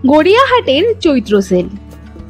গড়িয়াহাটের চৈত্র sell.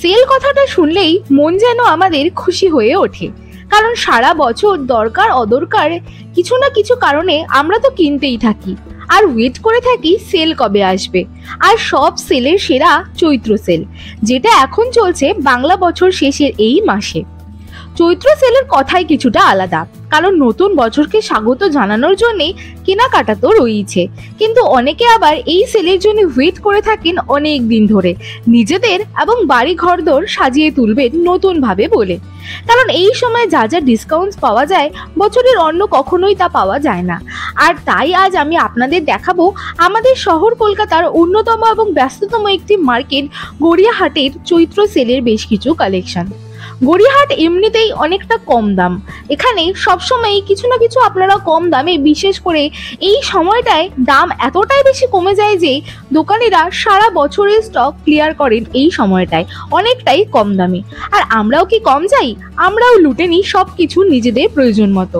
Sell কথাটা শুনলেই মন যেন আমাদের খুশি হয়ে ওঠে, কারণ সারা বছর দরকার অদরকার কিছু না কিছু কারণে আমরা তো কিনতেই থাকি আর ওয়েট করে থাকি সেল কবে আসবে। আর সব সেলের সেরা চৈত্র সেল, যেটা এখন চলছে বাংলা বছর শেষের এই মাসে। চৈত্র সেলের কথাই কিছুটা আলাদা, কারণ নতুন বছরকে স্বাগত জানানোর জন্যে কেনাকাটা তো রয়েছে, কিন্তু অনেকে আবার এই সেলের জন্য ওয়েট করে থাকেন অনেক দিন ধরে, নিজেদের এবং বাড়ি ঘরদোর সাজিয়ে তুলবেন নতুন ভাবে বলে। কারণ এই সময় যা যা ডিসকাউন্ট পাওয়া যায় বছরের অন্য কখনোই তা পাওয়া যায় না। আর তাই আজ আমি আপনাদের দেখাবো আমাদের শহর কলকাতার অন্যতম এবং ব্যস্ততম একটি মার্কেট গড়িয়াহাটের চৈত্র সেলের বেশ কিছু কালেকশন। গড়িয়াহাট এমনিতেই অনেকটা কম দাম, এখানে সবসময় কিছু না কিছু আপনারা কম দামে, বিশেষ করে এই সময়টায় দাম এতটাই বেশি কমে যায় যে দোকানিরা সারা বছরের স্টক ক্লিয়ার করেন এই সময়টায় অনেকটাই কম দামে। আর আমরাও কি কম যাই, আমরাও লুটে নিই সব কিছু নিজেদের প্রয়োজন মতো।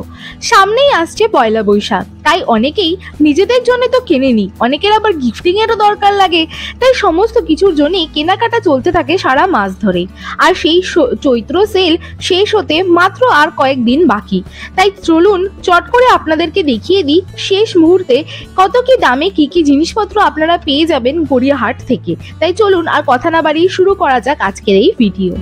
সামনেই আসছে পয়লা বৈশাখ, তাই অনেকেই নিজেদের জন্য তো কেনেনি, অনেকের আবার গিফটিং এরও দরকার লাগে, তাই সমস্ত কিছুর জন্যই কেনাকাটা চলতে থাকে সারা মাস ধরে। আর সেই চৈত্র সেল শেষ হতে মাত্র আর কয়েকদিন বাকি, তাই চলুন চট করে আপনাদেরকে দেখিয়ে দিই শেষ মুহূর্তে কত কি দামে কি কি জিনিসপত্র আপনারা পেয়ে যাবেন গড়িয়াহাট থেকে। তাই চলুন আর কথা না বাড়িয়ে শুরু করা যাক আজকের এই ভিডিও।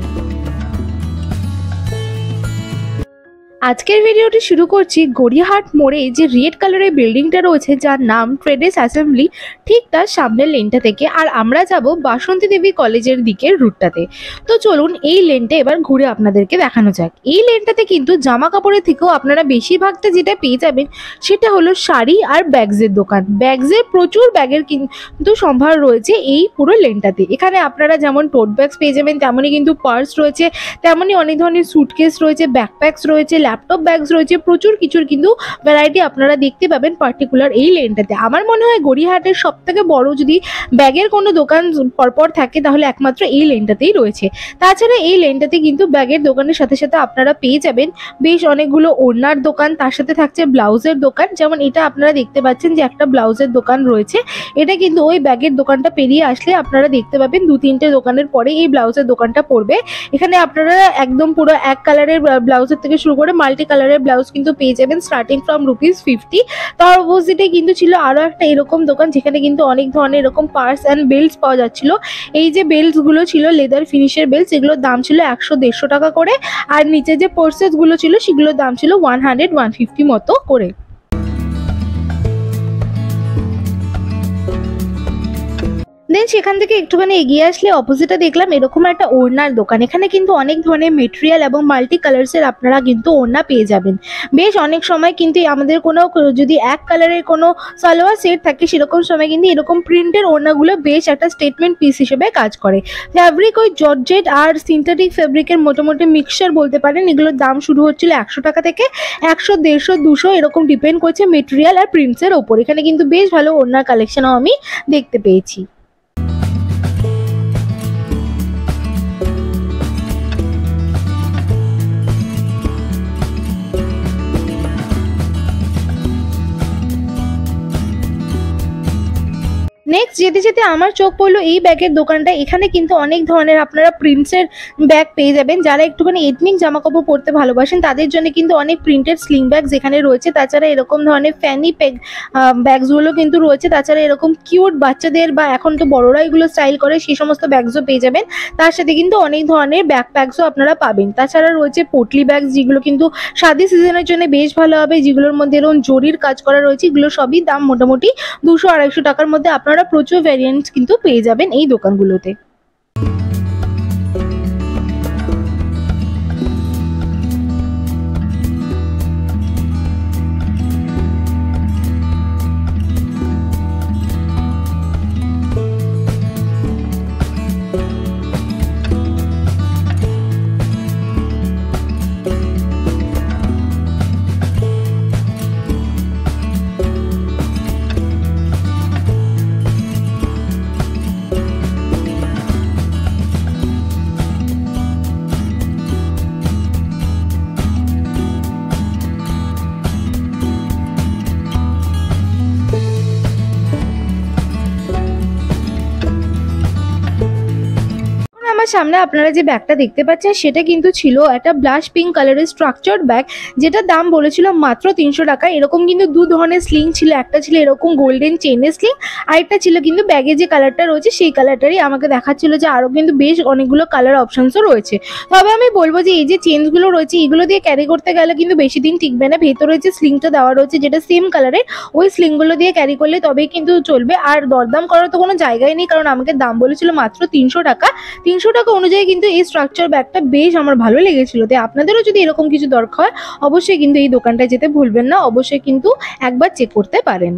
আজকের ভিডিওটি শুরু করছি গড়িয়াহাট মোড়ে যে রেড কালারের বিল্ডিংটা রয়েছে, যার নাম ট্রেডার্স অ্যাসেম্বলি, ঠিক তার সামনের লেনটা থেকে। আর আমরা যাব বাসন্তী দেবী কলেজের দিকের রুটটাতে। তো চলুন এই লেনটা এবার ঘুরে আপনাদেরকে দেখানো যাক। এই লেনটাতে কিন্তু জামা কাপড়ের থেকেও আপনারা বেশিরভাগটা যেটা পেয়ে যাবেন সেটা হলো শাড়ি আর ব্যাগসের দোকান। ব্যাগসের প্রচুর ব্যাগের কিন্তু সম্ভার রয়েছে এই পুরো লেনটাতে। এখানে আপনারা যেমন টোট ব্যাগস পেয়ে যাবেন, তেমনই কিন্তু পার্স রয়েছে, তেমনই অনেক ধরনের সুটকেস রয়েছে, ব্যাকপ্যাকস রয়েছে, ল্যাপটপ ব্যাগস রয়েছে, প্রচুর কিছুর কিন্তু ভ্যারাইটি আপনারা দেখতে পাবেন পার্টিকুলার এই লেনটাতে। আমার মনে হয় গড়িয়াহাটের সব থেকে বড় যদি ব্যাগের কোনো দোকান পরপর থাকে তাহলে একমাত্র এই লেনটাতেই রয়েছে। তাছাড়া এই লেনটাতে কিন্তু ব্যাগের দোকানের সাথে সাথে আপনারা পেয়ে যাবেন বেশ অনেকগুলো ওড়নার দোকান, তার সাথে থাকছে ব্লাউজের দোকান। যেমন এটা আপনারা দেখতে পাচ্ছেন যে একটা ব্লাউজের দোকান রয়েছে, এটা কিন্তু ওই ব্যাগের দোকানটা পেরিয়ে আসলে আপনারা দেখতে পাবেন দু তিনটে দোকানের পরে এই ব্লাউজের দোকানটা পড়বে। এখানে আপনারা একদম পুরো এক কালারের ব্লাউজের থেকে শুরু করে মাল্টি কালারের ব্লাউজ কিন্তু পেয়ে যাবেন স্টার্টিং ফ্রম ₹50। তার অপোজিটে কিন্তু ছিল আরো একটা এরকম দোকান, যেখানে কিন্তু অনেক ধরনের এরকম পার্স অ্যান্ড বেল্টস পাওয়া যাচ্ছিল। এই যে বেল্টস গুলো ছিল লেদার ফিনিশের বেল্টস, এগুলোর দাম ছিল 100-150 টাকা করে। আর নিচে যে পার্সেস গুলো ছিল সেগুলোর দাম ছিল 100-150 মতো করে। দেন সেখান থেকে একটুখানি এগিয়ে আসলে অপোজিটে দেখলাম এরকম একটা ওড়নার দোকান। এখানে কিন্তু অনেক ধরনের মেটেরিয়াল এবং মাল্টি কালার্সের আপনারা কিন্তু ওড়না পেয়ে যাবেন। বেশ অনেক সময় কিন্তু আমাদের কোনো যদি এক কালারের কোনো সালোয়ার সেট থাকে সেরকম সময় কিন্তু এরকম প্রিন্টের ওড়নাগুলো বেশ একটা স্টেটমেন্ট পিস হিসেবে কাজ করে। ফ্যাব্রিক ওই জর্জেট আর সিনথেটিক ফ্যাব্রিকের মোটামুটি মিক্সচার বলতে পারেন। এগুলোর দাম শুরু হচ্ছিল 100 টাকা থেকে 100, 150, 200 এরকম ডিপেন্ড করছে মেটেরিয়াল আর প্রিন্টসের ওপর। এখানে কিন্তু বেশ ভালো ওড়নার কালেকশনও আমি দেখতে পেয়েছি। নেক্সট যেতে যেতে আমার চোখ পড়লো এই ব্যাগের দোকানটা। এখানে কিন্তু অনেক ধরনের আপনারা প্রিন্টসের ব্যাগ পেয়ে যাবেন। যারা একটুখানি এথনিক জামা কাপড় পরতে ভালোবাসেন তাদের জন্য কিন্তু অনেক প্রিন্টেড স্লিং ব্যাগ যেখানে রয়েছে। তাছাড়া এরকম ধরনের ফ্যানি ব্যাগসগুলো কিন্তু রয়েছে। তাছাড়া এরকম কিউট বাচ্চাদের বা এখন তো বড়রা এগুলো স্টাইল করে সেই সমস্ত ব্যাগসও পেয়ে যাবেন। তার সাথে কিন্তু অনেক ধরনের ব্যাকপ্যাকসও আপনারা পাবেন। তাছাড়া রয়েছে পোটলি ব্যাগস, যেগুলো কিন্তু শাদি সিজনের জন্য বেশ ভালো হবে, যেগুলোর মধ্যে এরকম জরির কাজ করা রয়েছে। এগুলো সবই দাম মোটামুটি 200-250 টাকার মধ্যে। আপনারা প্রচুর ভ্যারিয়েন্টস কিন্তু পেয়ে যাবেন এই দোকানগুলোতে। আমার সামনে আপনারা যে ব্যাগটা দেখতে পাচ্ছেন সেটা কিন্তু ছিল একটা ব্লাশ পিঙ্ক কালারের স্ট্রাকচার্ড ব্যাগ, যেটার দাম বলেছিল মাত্র 300 টাকা। এরকম কিন্তু দু ধরনের স্লিং ছিল, একটা ছিল এরকম গোল্ডেন চেনের স্লিং, আরেকটা ছিল কিন্তু ব্যাগে যে কালারটা রয়েছে সেই কালারটারই আমাকে দেখাচ্ছিল যে আরও কিন্তু বেশ অনেকগুলো কালার অপশনসও রয়েছে। তবে আমি বলবো যে এই যে চেনগুলো রয়েছে এগুলো দিয়ে ক্যারি করতে গেলে কিন্তু বেশি দিন টিকবে না। ভেতরে যে স্লিংটা দেওয়া রয়েছে যেটা সেম কালারের, ওই স্লিংগুলো দিয়ে ক্যারি করলে তবেই কিন্তু চলবে। আর দরদাম করার তো কোনো জায়গায় নেই, কারণ আমাকে দাম বলেছিল মাত্র 300 টাকা। 300 টাকা অনুযায়ী কিন্তু এই স্ট্রাকচার ব্যাগটা বেশ আমার ভালো লেগেছিল। তাই আপনাদেরও যদি এরকম কিছু দরকার হয় অবশ্যই কিন্তু এই দোকানটায় যেতে ভুলবেন না, অবশ্যই কিন্তু একবার চেক করতে পারেন।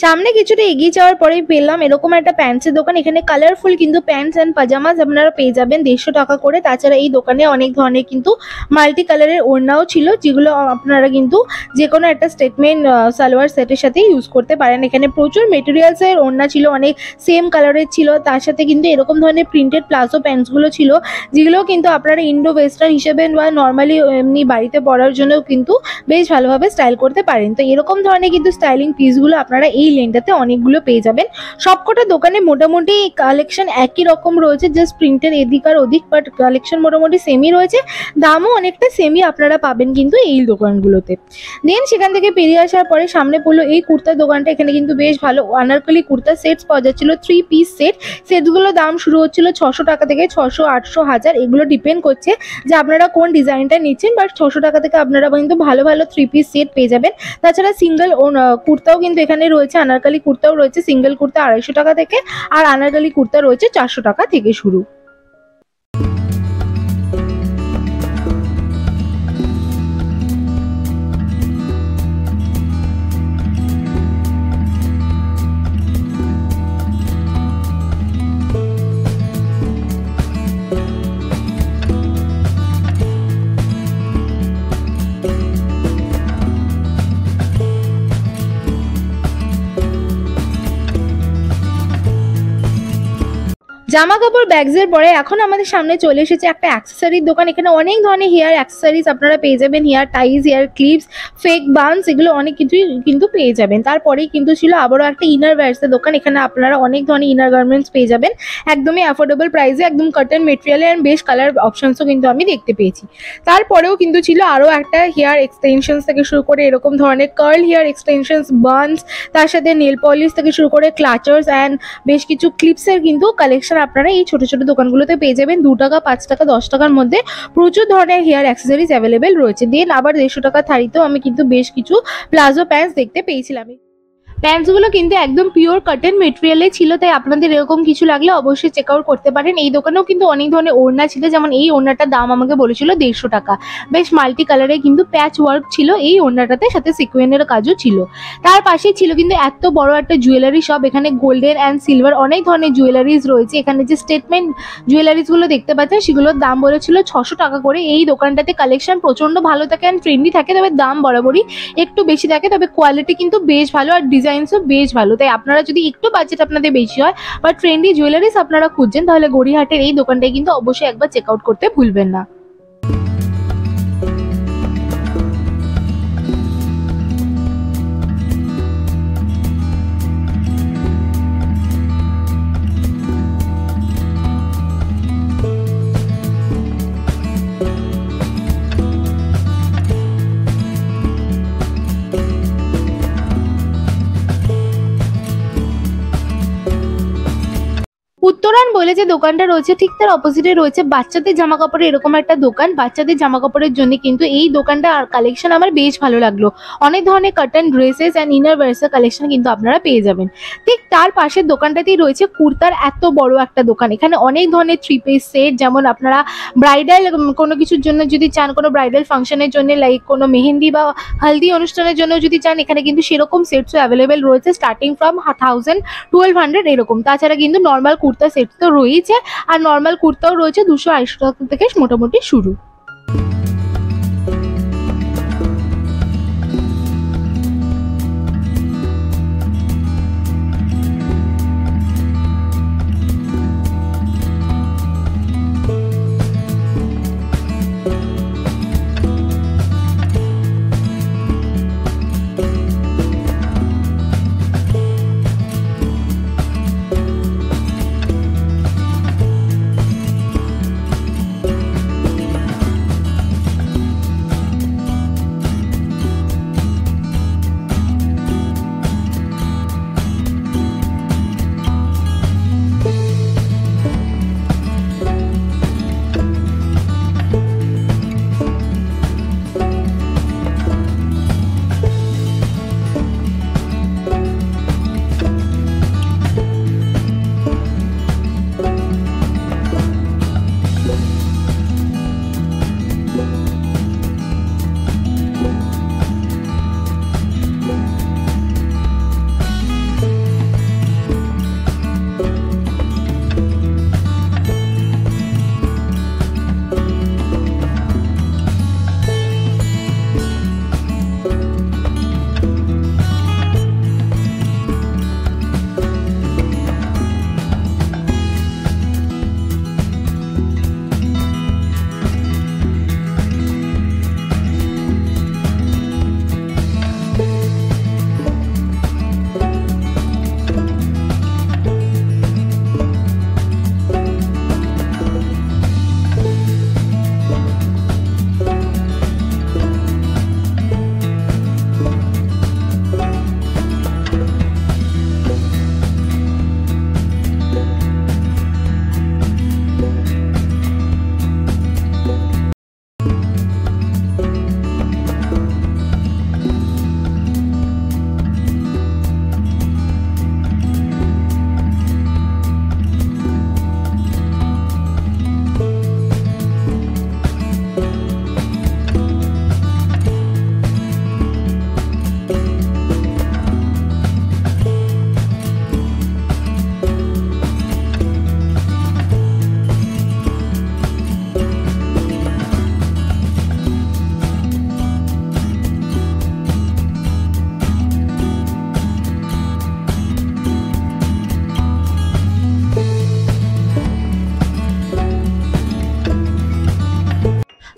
সামনে কিছুটা এগিয়ে যাওয়ার পরেই পেলাম এরকম একটা প্যান্টসের দোকান। এখানে কালারফুল কিন্তু প্যান্টস অ্যান্ড পাজামাস আপনারা পেয়ে যাবেন 150 টাকা করে। তাছাড়া এই দোকানে অনেক ধরনের কিন্তু মাল্টি কালারের ওড়নাও ছিল, যেগুলো আপনারা কিন্তু যে কোনো একটা স্টেটমেন্ট সালোয়ার সেটের সাথে ইউজ করতে পারেন। এখানে প্রচুর মেটেরিয়ালসের ওড়না ছিল, অনেক সেম কালারের ছিল। তার সাথে কিন্তু এরকম ধরনের প্রিন্টেড প্লাজো প্যান্টসগুলো ছিল, যেগুলো কিন্তু আপনারা ইন্ডো ওয়েস্টার্ন হিসেবে বা নর্মালি এমনি বাড়িতে পরার জন্যও কিন্তু বেশ ভালোভাবে স্টাইল করতে পারেন। তো এরকম ধরনের কিন্তু স্টাইলিং পিসগুলো আপনারা এই লেনটাতে অনেকগুলো পেয়ে যাবেন। সবকটা দোকানে মোটামুটি কালেকশন একই রকম রয়েছে, জাস্ট প্রিন্টের এদিক আর ওদিক, বাট কালেকশন মোটামুটি সেমই রয়েছে, দামও অনেকটা সেমই আপনারা পাবেন কিন্তু এই দোকানগুলোতে। দেন সেখান থেকে বেরিয়ে আসার পরে সামনে পড়লো এই কুর্তার দোকানটা। এখানে কিন্তু বেশ ভালো আনারকলি কুর্তা সেটস পাওয়া যাচ্ছিল, 3 পিস সেট। সেটগুলোর দাম শুরু হচ্ছিল 600 টাকা থেকে, 600, 800, 1000, এগুলো ডিপেন্ড করছে যে আপনারা কোন ডিজাইনটা নিচ্ছেন। বাট 600 টাকা থেকে আপনারা কিন্তু ভালো ভালো 3 পিস সেট পেয়ে যাবেন। তাছাড়া সিঙ্গেল কুর্তাও কিন্তু এখানে রয়েছে, আনারকলি কুর্তাও রয়েছে। সিঙ্গেল কুর্তা 250 টাকা থেকে, আর আনারকলি কুর্তা রয়েছে 400 টাকা থেকে শুরু। জামা কাপড় ব্যাগসের পরে এখন আমাদের সামনে চলে এসেছে একটা অ্যাক্সেসরির দোকান। এখানে অনেক ধরনের হেয়ার অ্যাক্সেসরিজ আপনারা পেয়ে যাবেন, hair ties, hair clips, fake buns, এগুলো অনেক কিছুই কিন্তু পেয়ে যাবেন। তারপরেই কিন্তু ছিল আবারও একটা ইনার ওয়্যারসের দোকান। এখানে আপনারা অনেক ধরনের ইনার গার্মেন্টস পেয়ে যাবেন একদমই অ্যাফোর্ডেবল প্রাইসে, একদম কটন মেটেরিয়ালে, অ্যান্ড বেশ কালার অপশনসও কিন্তু আমি দেখতে পেয়েছি। তারপরেও কিন্তু ছিল আরও একটা হেয়ার এক্সটেনশনস থেকে শুরু করে এরকম ধরনের কার্ল হেয়ার এক্সটেনশনস, বানস, তার সাথে নেল পলিশ থেকে শুরু করে ক্লাচার্স অ্যান্ড বেশ কিছু ক্লিপসের কিন্তু কালেকশন আপনারা এই ছোট ছোট দোকানগুলোতে পেয়ে যাবেন। 2 টাকা, 5 টাকা, 10 টাকার মধ্যে প্রচুর ধরনের হেয়ার অ্যাক্সেসরিজ অ্যাভেলেবেল রয়েছে। দেন আবার 150 টাকা থারিতেও আমি কিন্তু বেশ কিছু প্লাজো প্যান্টস দেখতে পেয়েছিলাম। প্যান্টসগুলো কিন্তু একদম পিওর কটন মেটেরিয়ালে ছিল, তাই আপনাদের এরকম কিছু লাগলে অবশ্যই চেক আউট করতে পারেন। এই দোকানেও কিন্তু অনেক ধরনের ওড়না ছিল, যেমন এই ওড়নাটার দাম আমাকে বলেছিল 150 টাকা। বেশ মাল্টি কালারে কিন্তু প্যাচ ওয়ার্ক ছিল এই ওড়নাটাতে, সাথে সিকোয়েন্সের কাজও ছিল। তার পাশেই ছিল কিন্তু এত বড় একটা জুয়েলারি শপ। এখানে গোল্ডেন অ্যান্ড সিলভার অনেক ধরনের জুয়েলারিজ রয়েছে। এখানে যে স্টেটমেন্ট জুয়েলারিজগুলো দেখতে পাচ্ছেন সেগুলোর দাম বলেছিল 600 টাকা করে। এই দোকানটাতে কালেকশন প্রচণ্ড ভালো থাকে অ্যান্ড ট্রেন্ডি থাকে, তবে দাম বরাবরই একটু বেশি থাকে, তবে কোয়ালিটি কিন্তু বেশ ভালো আর ডিজাইনসও বেশ ভালো। তাই আপনারা যদি একটু বাজেট আপনাদের বেশি হয় বা ট্রেন্ডি জুয়েলারিস আপনারা খুঁজছেন, তাহলে গড়িয়াহাটের এই দোকানটায় কিন্তু অবশ্যই একবার চেক আউট করতে ভুলবেন না। উত্তরায়ণ বলে যে দোকানটা রয়েছে ঠিক তার অপোজিটে রয়েছে বাচ্চাদের জামা কাপড়ের এরকম একটা দোকান। বাচ্চাদের জামা কাপড়ের জন্য কিন্তু এই দোকানটা আর কালেকশন আমার বেশ ভালো লাগলো। অনেক ধরনের কটন ড্রেসেস অ্যান্ড ইনার ওয়্যারসের কালেকশন কিন্তু আপনারা পেয়ে যাবেন। ঠিক তার পাশের দোকানটাতেই রয়েছে কুর্তার এত বড় একটা দোকান। এখানে অনেক ধরনের 3 পিস সেট, যেমন আপনারা ব্রাইডাল কোনো কিছুর জন্য যদি চান, কোনো ব্রাইডাল ফাংশনের জন্য, লাইক কোনো মেহেন্দি বা হলদি অনুষ্ঠানের জন্য যদি চান, এখানে কিন্তু সেরকম সেটসও অ্যাভেলেবেল রয়েছে, স্টার্টিং ফ্রম 1000, 1200 এরকম। তাছাড়া কিন্তু নর্মাল কুর্তা সেট তো রয়েছে, আর নর্মাল কুর্তাও রয়েছে 200-250 টাকা থেকে মোটামুটি শুরু।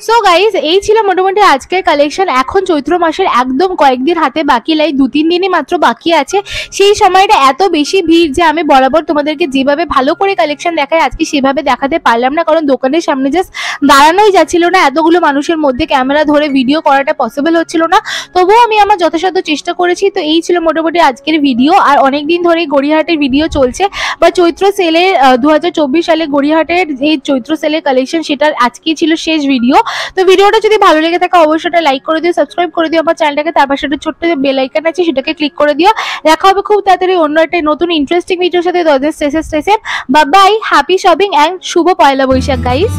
সো গাইজ এই ছিল মোটামুটি আজকের কালেকশন। এখন চৈত্র মাসের একদম কয়েকদিন হাতে বাকি, লাই 2-3 দিনই মাত্র বাকি আছে। সেই সময়টা এত বেশি ভিড় যে আমি বরাবর তোমাদেরকে যেভাবে ভালো করে কালেকশন দেখাই আজকে সেভাবে দেখাতে পারলাম না, কারণ দোকানের সামনে জাস্ট দাঁড়ানোই যাচ্ছিল না, এতগুলো মানুষের মধ্যে ক্যামেরা ধরে ভিডিও করাটা পসিবল হচ্ছিল না। তবুও আমি আমার যথাসাধ্য চেষ্টা করেছি। তো এই ছিল মোটামুটি আজকের ভিডিও। আর অনেকদিন ধরে গড়িয়াহাটের ভিডিও চলছে বা চৈত্র সেলের 2024 সালে গড়িয়াহাটের এই চৈত্র সেলের কালেকশন, সেটা আজকেই ছিল শেষ ভিডিও। তো ভিডিওটা যদি ভালো লেগে থাকে অবশ্যই লাইক করে দিও, সাবস্ক্রাইব করে দিও আমার চ্যানেলটাকে, তার পাশে একটা ছোট্ট বেল আইকন আছে সেটাকে ক্লিক করে দিও। দেখা হবে খুব তাড়াতাড়ি অন্য একটা নতুন ইন্টারেস্টিং ভিডিওর সাথে। Stay safe, bye bye, happy shopping and শুভ পয়লা বৈশাখ গাইস।